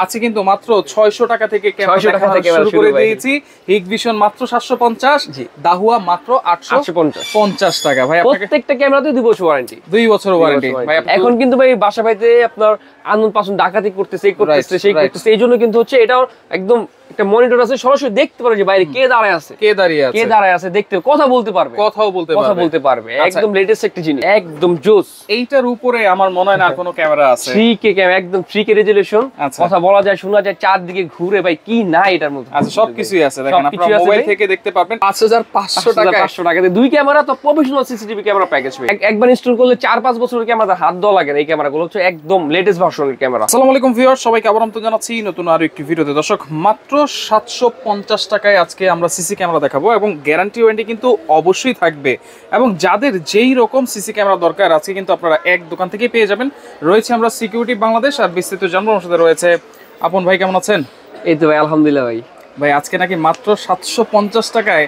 আছে কিন্তু মাত্র 600 টাকা থেকে শুরু করে দিয়েছি। হিগভিশন মাত্র 750, দাহুয়া মাত্র 850 টাকা। ভাই প্রত্যেকটা ক্যামেরাতে 2 বছর ওয়ারেন্টি, 2 বছর ওয়ারেন্টি। ভাই এখন কিন্তু ভাই বাসা বাড়িতে আপনার আনন্দ পাসন ডাকাতি করতেছে, এই করতেছে সেই করতেছে, এইজন্য কিন্তু হচ্ছে এটাও একদম একটা মনিটর আছে, সরাসরি দেখতে পারে যে বাইরে কে দাঁড়ায় আছে, কে দাঁড়ায় আছে দেখতে, কথা বলতে পারবে, বলতে পারবে। একদম লেটেস্ট একটা জিনিস, একদম জোস। এইটার উপরে আমার মনে হয় না কোনো ক্যামেরা আছে। 3K ক্যামেরা, একদম 3K রেজোলিউশন, কথা বলা যায়, শোনা যায়, চারদিকে ঘুরে, ভাই কি না এটার মধ্যে। আচ্ছা, সবকিছুই আছে, দেখেন আপনারা মোবাইল থেকে দেখতে পারবেন। 5500 টাকাতে 2 ক্যামেরা, তো প্রফেশনাল সিসিটিভি ক্যামেরা প্যাকেজ ভাই। একবার ইনস্টল করলে 4-5 বছরের ক্যামেরা হাত দেওয়া লাগে না। এই ক্যামেরাগুলো হচ্ছে একদম লেটেস্ট ভার্সনের ক্যামেরা। আসসালামু আলাইকুম ভিউয়ার্স, সবাইকে আবার আমন্ত্রণ জানাচ্ছি নতুন আরো একটি ভিডিওতে। দর্শক, মাত্র 750 টাকায় আজকে আমরা সিসি ক্যামেরা দেখাবো এবং গ্যারান্টি ওয়ারেন্টি কিন্তু অবশ্যই থাকবে। এবং যাদের যেই রকম সিসি ক্যামেরা দরকার আজকে কিন্তু আপনারা এক দোকান থেকেই পেয়ে যাবেন। রয়েছে আমরা সিকিউরিটি বাংলাদেশ, আর বিস্তারিত জানবো। আমার সাথে রয়েছে আপন ভাই। কেমন আছেন? এই তো ভাই, আলহামদুলিল্লাহ। ভাই আজকে নাকি মাত্র 750 টাকায়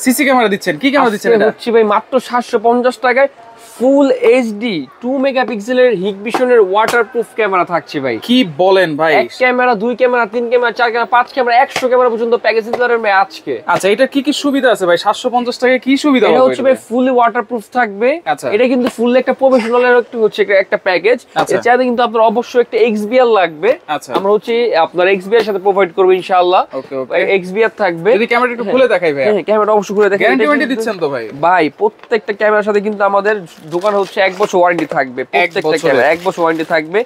সিসি ক্যামেরা দিচ্ছেন। কি ক্যামেরা দিচ্ছেন এটা? হচ্ছে ভাই মাত্র 750 টাকায় ফুল এইচডি 2 মেগাপিক্সেলের হিগভিশনের ওয়াটারপ্রুফ ক্যামেরা থাকছে ভাই। কি বলেন ভাই? এক camera, 2 camera, 3 camera, 4 camera, 5 camera, 100 camera পর্যন্ত প্যাকেজ দিতে পারবেন ভাই আজকে। আচ্ছা, এটা কি কি সুবিধা আছে ভাই? 750 টাকায় কি সুবিধা হবে? এটা হচ্ছে ভাই ফুলি ওয়াটারপ্রুফ থাকবে। এটা কিন্তু ফুল একটা প্রফেশনালের একটা প্যাকেজ। এছাড়া কিন্তু আপনার অবশ্যই একটা এক্সবিআর লাগবে। আমরা হচ্ছে আপনার এক্সবিআর সাথে প্রোভাইড করব ইনশাআল্লাহ। এক্সবিআর থাকবে। যদি ক্যামেরাটা একটু খুলে দেখাই ভাই। হ্যাঁ, ক্যামেরাটা অবশ্যই খুলে দেখাই। গ্যারান্টি ওয়ারেন্টি দিচ্ছেন তো ভাই? ভাই প্রত্যেকটা ক্যামেরার সাথে কিন্তু আমাদের দোকান হচ্ছে 1 বছর ওয়ারেন্টি থাকবে। প্রত্যেকটা ক্যামেরা 1 বছর ওয়ারেন্টি থাকবে।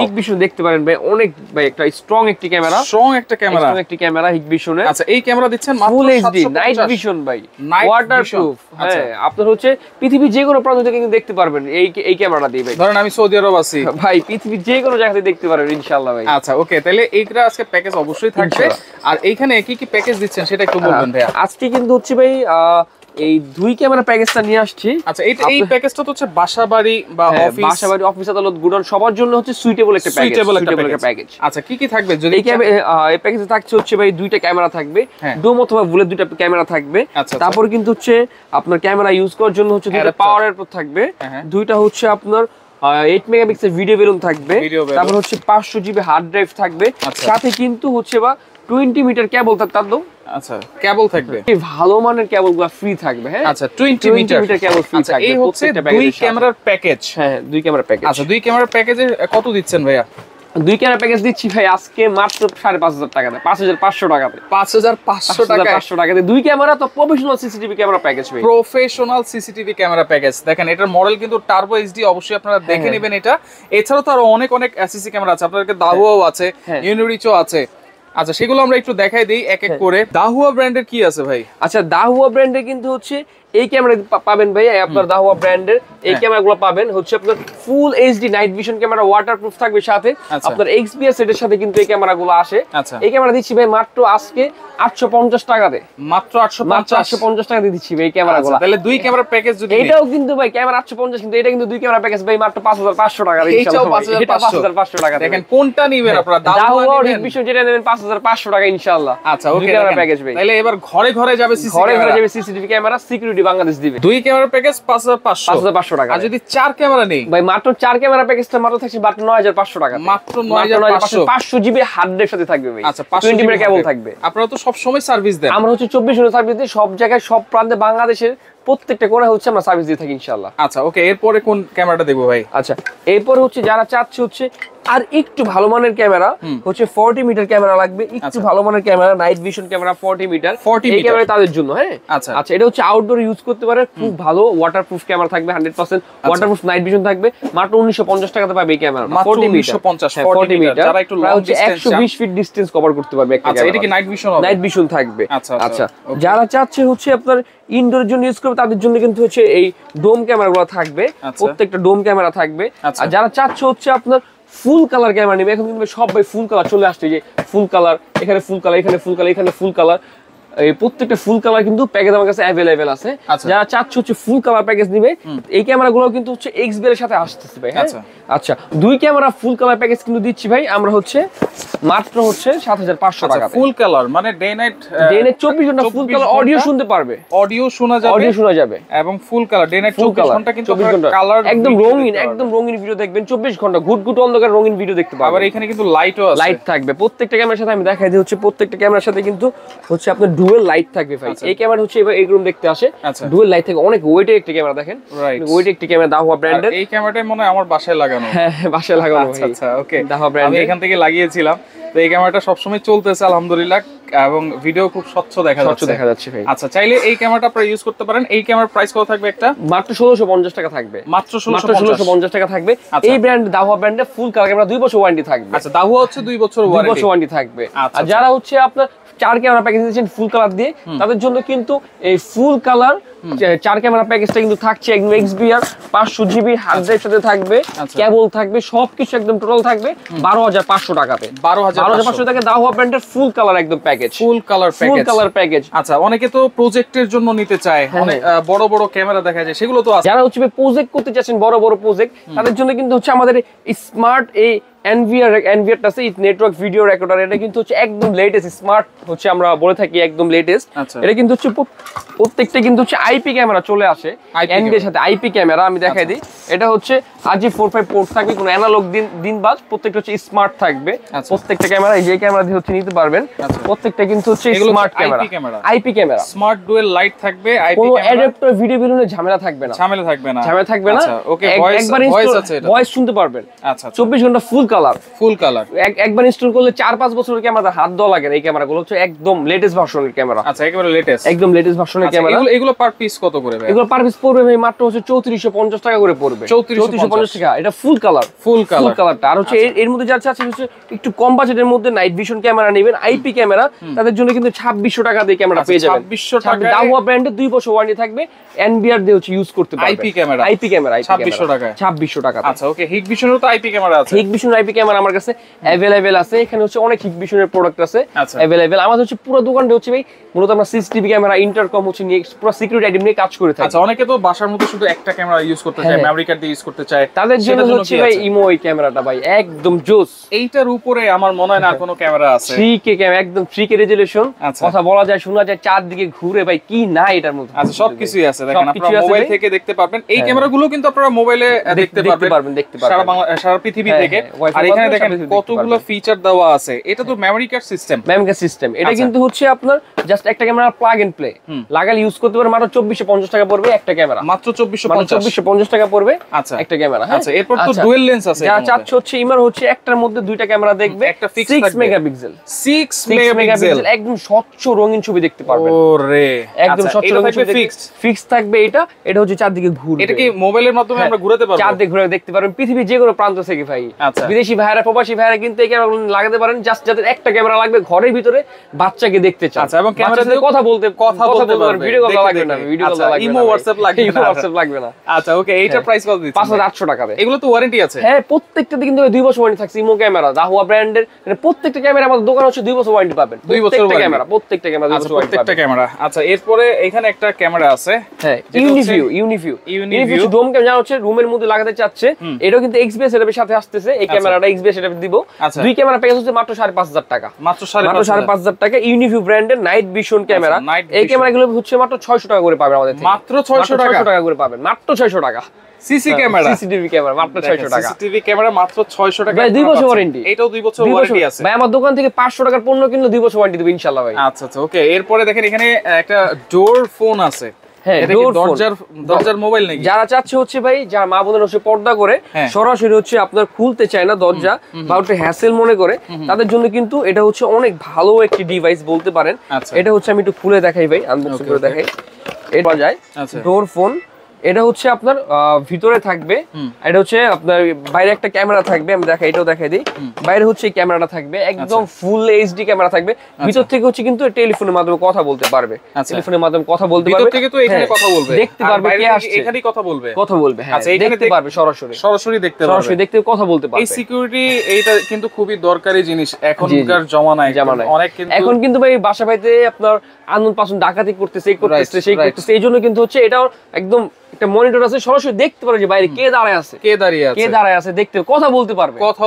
হিগভিশন দেখতে পারেন ভাই, অনেক ভাই একটা স্ট্রং একটি ক্যামেরা, হিগভিশনের। আচ্ছা, এই ক্যামেরা দিচ্ছেন মাত্র ফুল এইচডি নাইট ভিশন ভাই, ওয়াটারপ্রুফ। হ্যাঁ, আপনারা হচ্ছে পৃথিবীর যে কোনো প্রান্ত থেকে কিন্তু দেখতে পারবেন এই ক্যামেরাটা দিয়ে ভাই। ধরেন আমি সৌদি আরব আছি ভাই, পৃথিবীর যে কোনো জায়গাতে দেখতে পারবেন ইনশাআল্লাহ ভাই। আচ্ছা, ওকে, তাহলে এইটা আজকে প্যাকেজ অবশ্যই থাকবে। আর এইখানে কি কি প্যাকেজ দিচ্ছেন সেটা একটু বলবেন ভাই। আজকে কিন্তু হচ্ছে ভাই এই 2 ক্যামেরা প্যাকেজটা নিয়ে আসছি। আচ্ছা, এই প্যাকেজটা তো হচ্ছে বাসাবাড়ি বা অফিস, বাসাবাড়ি, অফিস, আদালত, গুডাউন সবার জন্য হচ্ছে সুইটেবল একটা প্যাকেজ। আচ্ছা, কি কি থাকবে যদি এই প্যাকেজে থাকছে হচ্ছে ভাই 2টা ক্যামেরা থাকবে, ডোম অথবা বুলেট 2টা ক্যামেরা থাকবে। তারপর কিন্তু হচ্ছে আপনার ক্যামেরা ইউজ করার জন্য হচ্ছে 2টা পাওয়ার এয়ারপোর্ট থাকবে, 2টা হচ্ছে আপনার 8 মেগাপিক্সেল ভিডিও বেলুন থাকবে, তারপর হচ্ছে 500 জিবি হার্ড ড্রাইভ থাকবে, সাথে কিন্তু হচ্ছে বা 20 মিটার কেবল থাকবে। আচ্ছা, কেবল থাকবে, ভালো মানের কেবলগুলো ফ্রি থাকবে। হ্যাঁ, আচ্ছা, 20 মিটার কেবল ফ্রি থাকবে। এই হচ্ছে 2 ক্যামেরার প্যাকেজ। হ্যাঁ, 2 ক্যামেরার প্যাকেজ। আচ্ছা, 2 ক্যামেরার প্যাকেজে কত দিচ্ছেন ভাইয়া? 2 ক্যামেরা প্যাকেজ দিচ্ছি ভাই আজকে মাত্র 5500 টাকাতে, 5500 টাকাতে, 5500 টাকাতে 2 ক্যামেরা, তো প্রফেশনাল সিসিটিভি ক্যামেরা প্যাকেজ ভাই। Professional CCTV camera package. দেখেন, এটার মডেল কিন্তু টার্বো এইচডি, অবশ্যই আপনারা দেখে নেবেন এটা। এছাড়াও তো আরো অনেক সিসি ক্যামেরা আছে, আপনাদের দাহুয়াও আছে, ইউনিরিচও আছে। আচ্ছা, সেগুলো আমরা একটু দেখাই দিই এক এক করে। দাহুয়া ব্র্যান্ডের কি আছে ভাই? আচ্ছা, দাহুয়া ব্র্যান্ডের কিন্তু হচ্ছে এই ক্যামেরা পাবেন ভাই, আপনার দাহুয়া ব্র্যান্ডের এই ক্যামেরাগুলো পাবেন হচ্ছে আপনার full HD night vision camera, waterproof থাকবে, সাথে আপনার এক্সবিআর সেটের সাথে কিন্তু এই ক্যামেরাগুলো আসে। এই ক্যামেরা দিচ্ছি ভাই মাত্র আজকে 850 টাকাতে, মাত্র 850 টাকা দিয়ে দিচ্ছি ভাই এই ক্যামেরাগুলো। তাহলে 2 ক্যামেরা প্যাকেজ যদি এটাও কিন্তু ভাই ক্যামেরা 850, কিন্তু এটা কিন্তু 2 ক্যামেরা প্যাকেজ ভাই মাত্র 5500 টাকা দিয়ে ইনশাআল্লাহ। এটা 5500 টাকা। দেখেন কোনটা নেবেন আপনারা, দাহুয়া আর হিগভিশন যেটা নেবেন 5500 টাকা ইনশাআল্লাহ। আচ্ছা, ওকে, ক্যামেরা প্যাকেজ ভাই। তাহলে এবার ঘরে ঘরে যাবে সিসিটিভি ক্যামেরা, সিকিউরিটি বাংলাদেশ দিবে। 2 ক্যামেরা প্যাকেজ 5500 টাকা। আর যদি 4 ক্যামেরা নেই ভাই, মাত্র 4 ক্যামেরা প্যাকেজটা মাত্র থাকছে মাত্র 9500 টাকা, মাত্র 9500। 500 জিবি হার্ড ড্রাইভের সাথে থাকবে ভাই। আচ্ছা, 20 মিটার কেবল থাকবে। আপনারা তো সব সময় সার্ভিস দেন? আমরা হচ্ছে 24 ঘন্টা সার্ভিস দিই, সব জায়গায়, সব প্রান্তে, বাংলাদেশের প্রত্যেকটা করে হচ্ছে আমরা সার্ভিস দিয়ে থাকি ইনশাআল্লাহ। আচ্ছা, ওকে, এরপরে কোন ক্যামেরাটা দেখবো ভাই? আচ্ছা, এরপর হচ্ছে যারা চাচ্ছে হচ্ছে আর একটু ভালো মানের ক্যামেরা, হচ্ছে 40 মিটার ক্যামেরা লাগবে, একটু ভালো মানের camera, night vision camera 40 metre, এই ক্যামেরা তাদের জন্য। হ্যাঁ, আচ্ছা, এটা হচ্ছে আউটডোর ইউজ করতে পারে, খুব ভালো ওয়াটারপ্রুফ ক্যামেরা থাকবে, 100% ওয়াটারপ্রুফ নাইট ভিশন থাকবে, মাত্র 1950 টাকাতে পাবে এই ক্যামেরা। 40 মিটার, যারা একটু long distance 120 feet distance cover করতে পারবে একটা ক্যামেরা। এটা কি নাইট ভিশন হবে? নাইট ভিশন থাকবে। আচ্ছা, যারা চাচ্ছে হচ্ছে আপনার ইনডোরের জন্য ইউজ করবে তাদের জন্য কিন্তু হচ্ছে এই ডোম ক্যামেরাগুলো থাকবে, প্রত্যেকটা ডোম ক্যামেরা থাকবে। আর যারা চাচ্ছে হচ্ছে আপনার ফুল কালার ক্যামেরা নেবে, এখন কিন্তু সব ভাই ফুল কালার চলে আসছে, যে ফুল কালার, এখানে ফুল কালার, এখানে ফুল কালার, এখানে ফুল কালার, এই প্রত্যেকটা ফুল কালার কিন্তু প্যাকেজ আমার কাছে अवेलेबल আছে। যারা চাচ্ছে হচ্ছে ফুল কালার প্যাকেজ নিবে, এই ক্যামেরাগুলো কিন্তু হচ্ছে XBL এর সাথে আসতেছে ভাই। আচ্ছা, দুই ক্যামেরা ফুল কালার প্যাকেজ কিন্তু দিচ্ছি ভাই আমরা হচ্ছে মাত্র হচ্ছে 7500 টাকা। ফুল কালার মানে ডে নাইট 24 ঘন্টা ফুল কালার অডিও শুনতে পারবে, অডিও শোনা যাবে এবং ফুল কালার ডে নাইট 24 ঘন্টা কিন্তু কালার একদম রঙিন ভিডিও দেখবেন 24 ঘন্টা গুট অন্ধকার রঙিন ভিডিও দেখতে পাবেন। আবার এখানে কিন্তু লাইটও আছে, লাইট থাকবে প্রত্যেকটা ক্যামেরার সাথে। আমি দেখাই দিই হচ্ছে প্রত্যেকটা ক্যামেরার সাথে কিন্তু হচ্ছে আপনার ডুয়াল লাইট থাকবে ভাই। এই ক্যামেরা হচ্ছে এবার এই রুম দেখতে আসে, ডুয়াল লাইট থাকে, অনেক ওয়েটের একটি ক্যামেরা দেখেন, ওয়েটের একটি ক্যামেরা দাহুয়া ব্র্যান্ডের। এই ক্যামেরাটা মনে হয় আমার বাসায় লাগানো। হ্যাঁ বাসায় লাগানো। আচ্ছা ওকে, দাহুয়া ব্র্যান্ড আমি এখান থেকে লাগিয়েছিলাম। তো এই ক্যামেরাটা সবসময় চলতেছে আলহামদুলিল্লাহ এবং ভিডিও খুব স্বচ্ছ দেখা যাচ্ছে ভাই। আচ্ছা, চাইলে এই ক্যামেরাটা আপনারা ইউজ করতে পারেন। এই ক্যামেরার প্রাইস কত থাকবে? একটা মাত্র 1650 টাকা থাকবে, মাত্র 1650 টাকা থাকবে। এই ব্র্যান্ড দাহুয়া ব্র্যান্ডে ফুল কালার ক্যামেরা 2 বছর ওয়ারেন্টি থাকবে। আচ্ছা, দাহুয়া হচ্ছে 2 বছর ওয়ারেন্টি থাকবে। আর যারা হচ্ছে আপনার 4 ক্যামেরা প্যাকেজ দিচ্ছেন ফুল কালার দিয়ে, তাদের জন্য কিন্তু এই ফুল কালার 4 ক্যামেরা প্যাকেজটা কিন্তু থাকছে একদম XBR 500 GB হার্ড ড্রাইভ সাথে থাকবে, কেবল থাকবে, সবকিছু একদম টোটাল থাকবে 12500 টাকাতে। 12500 টাকা দাহুয়া ব্র্যান্ডের ফুল কালার একদম প্যাকেজ, ফুল কালার প্যাকেজ। আচ্ছা, অনেকে তো প্রজেক্টের জন্য নিতে চায়, অনেক বড় বড় ক্যামেরা দেখা যায়, সেগুলো তো আছে। যারা হচ্ছে প্রজেক্ট করতে চাচ্ছেন বড় প্রজেক্ট, তাদের জন্য কিন্তু হচ্ছে আমাদের স্মার্ট এই এনভিআরটা আছে, নেটওয়ার্ক ভিডিও রেকর্ডার। এটা কিন্তু হচ্ছে একদম লেটেস্ট স্মার্ট হচ্ছে আমরা বলে থাকি একদম লেটেস্ট। এটা কিন্তু হচ্ছে প্রত্যেকটা কিন্তু হচ্ছে আইপি ক্যামেরা চলে আসে এনভিআর সাথে, আইপি ক্যামেরা। আমি দেখাই দিই, এটা হচ্ছে RJ45 পোর্ট থাকবে, কোনো অ্যানালগ দিন বাদ, প্রত্যেকটা হচ্ছে স্মার্ট থাকবে। প্রত্যেকটা ক্যামেরা এই যে ক্যামেরা দিয়ে হচ্ছে নিতে পারবেন, প্রত্যেকটা কিন্তু হচ্ছে smart camera, IP camera, smart dual light থাকবে, আইপি কোনো অ্যাডাপ্টার ভিডিও বেলুনে ঝামেলা থাকবে না। আচ্ছা ওকে, ভয়েস আছে, এটা ভয়েস শুনতে পারবেন। আচ্ছা 24 ঘন্টা ফুল কালার একবার ইনস্টল করলে 4-5 বছরের ক্যামেরা হাত দেওয়া লাগে না। এই ক্যামেরাগুলো হচ্ছে একদম লেটেস্ট ভার্সনের ক্যামেরা। আচ্ছা, একেবারে লেটেস্ট, একদম লেটেস্ট ভার্সনের ক্যামেরা। এগুলো পার পিস কত করে ভাই? এগুলো পার পিস পড়বে ভাই মাত্র হচ্ছে 3450 টাকা করে পড়বে। 3450 টাকা। এটা ফুল কালারটা। আর হচ্ছে এর মধ্যে যারা চাচ্ছেন হচ্ছে একটু কম বাজেটের মধ্যে নাইট ভিশন ক্যামেরা নেবেন, আইপি ক্যামেরা, তাদের জন্য কিন্তু 2600 টাকা দিয়ে ক্যামেরা পেয়ে যাবেন। 2600 টাকা দাহুয়া ব্র্যান্ডের 2 বছর ওয়ারেন্টি থাকবে, এনবিআর দিয়ে হচ্ছে ইউজ করতে পারবেন। আইপি ক্যামেরা 2600 টাকা। আচ্ছা ওকে, হিগভিশনের তো আইপি ক্যামেরা আছে। হিগভিশনের আইপি ক্যামেরা আমার কাছে अवेलेबल আছে। এখানে হচ্ছে অনেক হিগভিশনের প্রোডাক্ট আছে अवेलेबल। আমাদের হচ্ছে পুরো দোকানটা হচ্ছে ভাই মূলত আমরা সিসিটিভি ক্যামেরা, ইন্টারকম হচ্ছে নিয়ে পুরো সিকিউরিটি আইটেম নিয়ে কাজ করে থাকি। আচ্ছা, অনেকে তো বাসার মধ্যে শুধু একটা ক্যামেরা ইউজ করতে চায়, মেমরি কার্ড দিয়ে ইউজ করতে চায়, তাদের জন্য হচ্ছে ভাই ইমো এই ক্যামেরাটা ভাই একদম জোস। এইটার উপরে আমার মনে হয় না কোনো ক্যামেরা আছে। 3K ক্যামেরা, একদম 3K রেজোলিউশন, কথা বলা যায়, শোনা যায়, চারদিকে ঘুরে ভাই কি না এটার মধ্যে। আচ্ছা, সবকিছুই আছে, দেখেন আপনারা মোবাইল থেকে দেখতে পারবেন। এই ক্যামেরাগুলো কিন্তু আপনারা মোবাইলে দেখতে পারবেন সারা পৃথিবী থেকে। আর এখানে দেখেন কতগুলো ফিচার দেওয়া আছে। এটা তো মেমরি কার্ড সিস্টেম। এটা কিন্তু হচ্ছে আপনার জাস্ট একটা ক্যামেরা প্লাগ এন্ড প্লে লাগালে ইউজ করতে পারবেন। মাত্র 2450 টাকা পড়বে একটা ক্যামেরা, মাত্র 2450 টাকা পড়বে একটা ক্যামেরা। আচ্ছা, এরপর তো ডুয়াল লেন্স আছে। যা চাচ্ছে হচ্ছে ইমার হচ্ছে একটার মধ্যে দুইটা ক্যামেরা দেখবে, একটা 6 মেগাপিক্সেল, 6 মেগাপিক্সেল, একদম স্বচ্ছ রঙিন ছবি দেখতে পারবেন। ওরে, একদম স্বচ্ছ রঙিন ছবি ফিক্স থাকবে। এটা হচ্ছে চারদিকে ঘুরবে। এটা কি মোবাইলের মাধ্যমে আমরা ঘুরাতে পারবো? চারদিকে ঘুরে দেখতে পারবেন পৃথিবীর যে কোনো প্রান্ত থেকে ভাই। বিদেশি ভাইরা, প্রবাসী ভাইরা কিন্তু এই ক্যামেরা লাগাতে পারেন। জাস্ট যাদের একটা ক্যামেরা লাগবে ঘরের ভিতরে বাচ্চাকে দেখতে চান। আচ্ছা, এবং ক্যামেরা দিয়ে কথা বলতে পারবেন, ভিডিও কল লাগবে না, ইমো হোয়াটসঅ্যাপ লাগবে না। আচ্ছা ওকে, এইটার প্রাইস কত দিচ্ছেন? 5800 টাকা। এগুলো তো ওয়ারেন্টি আছে? হ্যাঁ, প্রত্যেকটাতে কিন্তু 2 বছর ওয়ারেন্টি থাকছে। ইমো ক্যামেরা দাহুয়া ব্র্যান্ডের, মানে প্রত্যেকটা ক্যামেরা আমাদের দোকান হচ্ছে 2 বছর ওয়ারেন্টি পাবেন। 2 বছর ক্যামেরা, প্রত্যেকটা ক্যামেরা 2 বছর ওয়ারেন্টি পাবেন। ক্যামেরা। আচ্ছা, এরপরে এখানে একটা ক্যামেরা আছে, হ্যাঁ, ইউনিভিউ ডোম ক্যামেরা হচ্ছে রুমের মধ্যে লাগাতে চাচ্ছে। এটাও কিন্তু XBS সেটআপের সাথে আসতেছে। এই ক্যামেরাটা XBS সেটআপ দিব। দুই ক্যামেরা প্যাকেজ হচ্ছে মাত্র 5500 টাকা, মাত্র 5500 টাকা। ইউনিভিউ ব্র্যান্ডের নাইট ভিশন ক্যামেরা। এই ক্যামেরাগুলো হচ্ছে মাত্র 600 টাকা করে পাবেন আমাদের থেকে, মাত্র 600 টাকা করে পাবেন, মাত্র 600 টাকা। সিসি ক্যামেরা, সিসিটিভি ক্যামেরা মাত্র 600 টাকা। সিসিটিভি ক্যামেরা মাত্র 600 টাকা। ভাই 2 বছর ওয়ারেন্টি। এটাও 2 বছর ওয়ারেন্টি আছে। ভাই আমার দোকান থেকে 500 টাকার পণ্য কিনলে 2 বছর ওয়ারেন্টি দেব ইনশাআল্লাহ ভাই। আচ্ছা ওকে, এরপরে দেখেন এখানে একটা ডোর ফোন আছে। হ্যাঁ, এটা কি দরজার মোবাইল নাকি? যারা চাচ্ছে হচ্ছে ভাই, যারা মা বোনের হচ্ছে পর্দা করে সরাসরি হচ্ছে আপনার খুলতে চায় না দরজা, বা একটু হ্যাসেল মনে করে, তাদের জন্য কিন্তু এটা হচ্ছে অনেক ভালো একটি ডিভাইস বলতে পারেন। এটা হচ্ছে আমি একটু খুলে দেখাই ভাই, আনবক্সিং করে দেখাই। এটা যায় ডোর ফোন। এটা হচ্ছে আপনার ভিতরে থাকবে, এটা হচ্ছে আপনার বাইরে একটা ক্যামেরা থাকবে, আমি দেখাই, এটাও দেখাই দিই। বাইরে হচ্ছে এই ক্যামেরাটা থাকবে, একদম ফুল এইচডি ক্যামেরা থাকবে। ভিতর থেকে হচ্ছে কিন্তু টেলিফোনের মাধ্যমে কথা বলতে পারবে, টেলিফোনের মাধ্যমে কথা বলতে পারবে, ভিতর থেকে তো এখানে কথা বলবে, দেখতে পারবে কে আসছে, এখানেই কথা বলবে, হ্যাঁ দেখতে পারবে, সরাসরি দেখতে পারবে, সরাসরি দেখতে কথা বলতে পারবে। এই সিকিউরিটি এইটা কিন্তু খুবই দরকারি জিনিস এখনকার জমানায়। অনেক কিন্তু এখন কিন্তু ভাই বাসা বাড়িতে আপনার আনন্দ পাশন ডাকাতি করতেছে, এই করতেছে, সেই করতেছে, এই জন্য কিন্তু হচ্ছে এটাও একদম একটা মনিটর আছে, সরাসরি দেখতে পারে যে বাইরে কে দাঁড়ায় আছে, কে দাঁড়ায় আছে, দেখতে কথা বলতে পারবে, কথা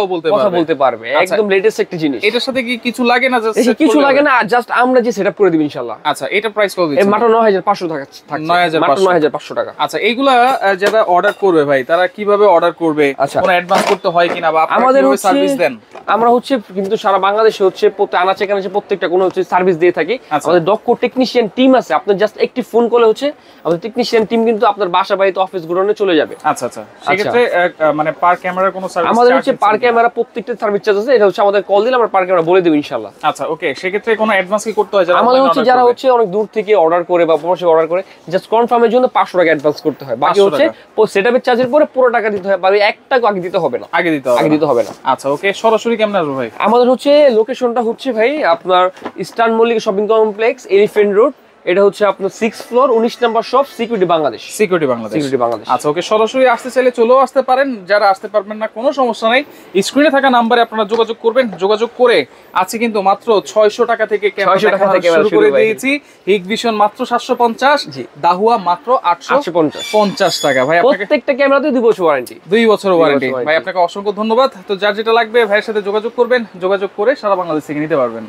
বলতে পারবে, একদম লেটেস্ট একটা জিনিস। এটার সাথে কি কিছু লাগে না? জাস্ট কিছু লাগে না, জাস্ট আমরা যে সেটআপ করে দিব ইনশাআল্লাহ। আচ্ছা, এটা প্রাইস কত দিচ্ছেন? মাত্র 9500 টাকা থাকছে, মাত্র 9500 টাকা। আচ্ছা, এইগুলা যারা অর্ডার করবে ভাই, তারা কিভাবে অর্ডার করবে? কোন অ্যাডভান্স করতে হয় কিনা, বা আপনারা কিভাবে সার্ভিস দেন? আমরা হচ্ছে কিন্তু সারা বাংলাদেশে হচ্ছে প্রত্যেক আনাচে কানাচে প্রত্যেকটা কোনো হচ্ছে সার্ভিস দিয়ে থাকি। আমাদের দক্ষ টেকনিশিয়ান টিম আছে, আপনি জাস্ট একটি ফোন করলে হচ্ছে আমাদের টেকনিশিয়ান টিম কিন্তু আপনার বাসা বাড়িতে অফিস গুলোনে চলে যাবে। আচ্ছা আচ্ছা, সেক্ষেত্রে মানে পার ক্যামেরার কোনো সার্ভিস? আমাদের হচ্ছে পার ক্যামেরা প্রত্যেকটা সার্ভিস চার্জ আছে, এটা হচ্ছে আমাদের কল দিলে আমরা পার ক্যামেরা বলে দেব ইনশাআল্লাহ। আচ্ছা, ওকে, সেক্ষেত্রে কোনো অ্যাডভান্স কি করতে হয়? আমাদের হচ্ছে যারা হচ্ছে অনেক দূর থেকে অর্ডার করে বা প্রবাসী অর্ডার করে, জাস্ট কনফার্মের জন্য 500 টাকা অ্যাডভান্স করতে হয়, বাকি হচ্ছে সেটআপের চার্জের পরে পুরো টাকা দিতে হয়, বাকি 1 টাকা আগে দিতে হবে না, আগে দিতে হবে না। আচ্ছা, ওকে, সরাসরি কেমন আসবে ভাই? আমাদের হচ্ছে লোকেশনটা হচ্ছে ভাই আপনার eastern Mallika shopping complex, elephant road. এটা হচ্ছে আপনার 6th floor, 19 number shop, security Bangladesh. আচ্ছা, ওকে, সরাসরি আসতে চাইলে চলেও আসতে পারেন, যারা আসতে পারবেন না কোনো সমস্যা নাই, স্ক্রিনে থাকা নাম্বারে আপনারা যোগাযোগ করবেন। যোগাযোগ করে আছে কিন্তু মাত্র 600 টাকা থেকে ক্যামেরা শুরু করে দিয়েছি। হিগভিশন মাত্র 750, দাহুয়া মাত্র 850 টাকা। ভাই প্রত্যেকটা ক্যামেরাতে 2 বছর ওয়ারেন্টি, 2 বছর ওয়ারেন্টি। ভাই আপনাকে অসংখ্য ধন্যবাদ। তো যার যেটা লাগবে ভাইয়ের সাথে যোগাযোগ করবেন, যোগাযোগ করে সারা বাংলাদেশ থেকে নিতে পারবেন।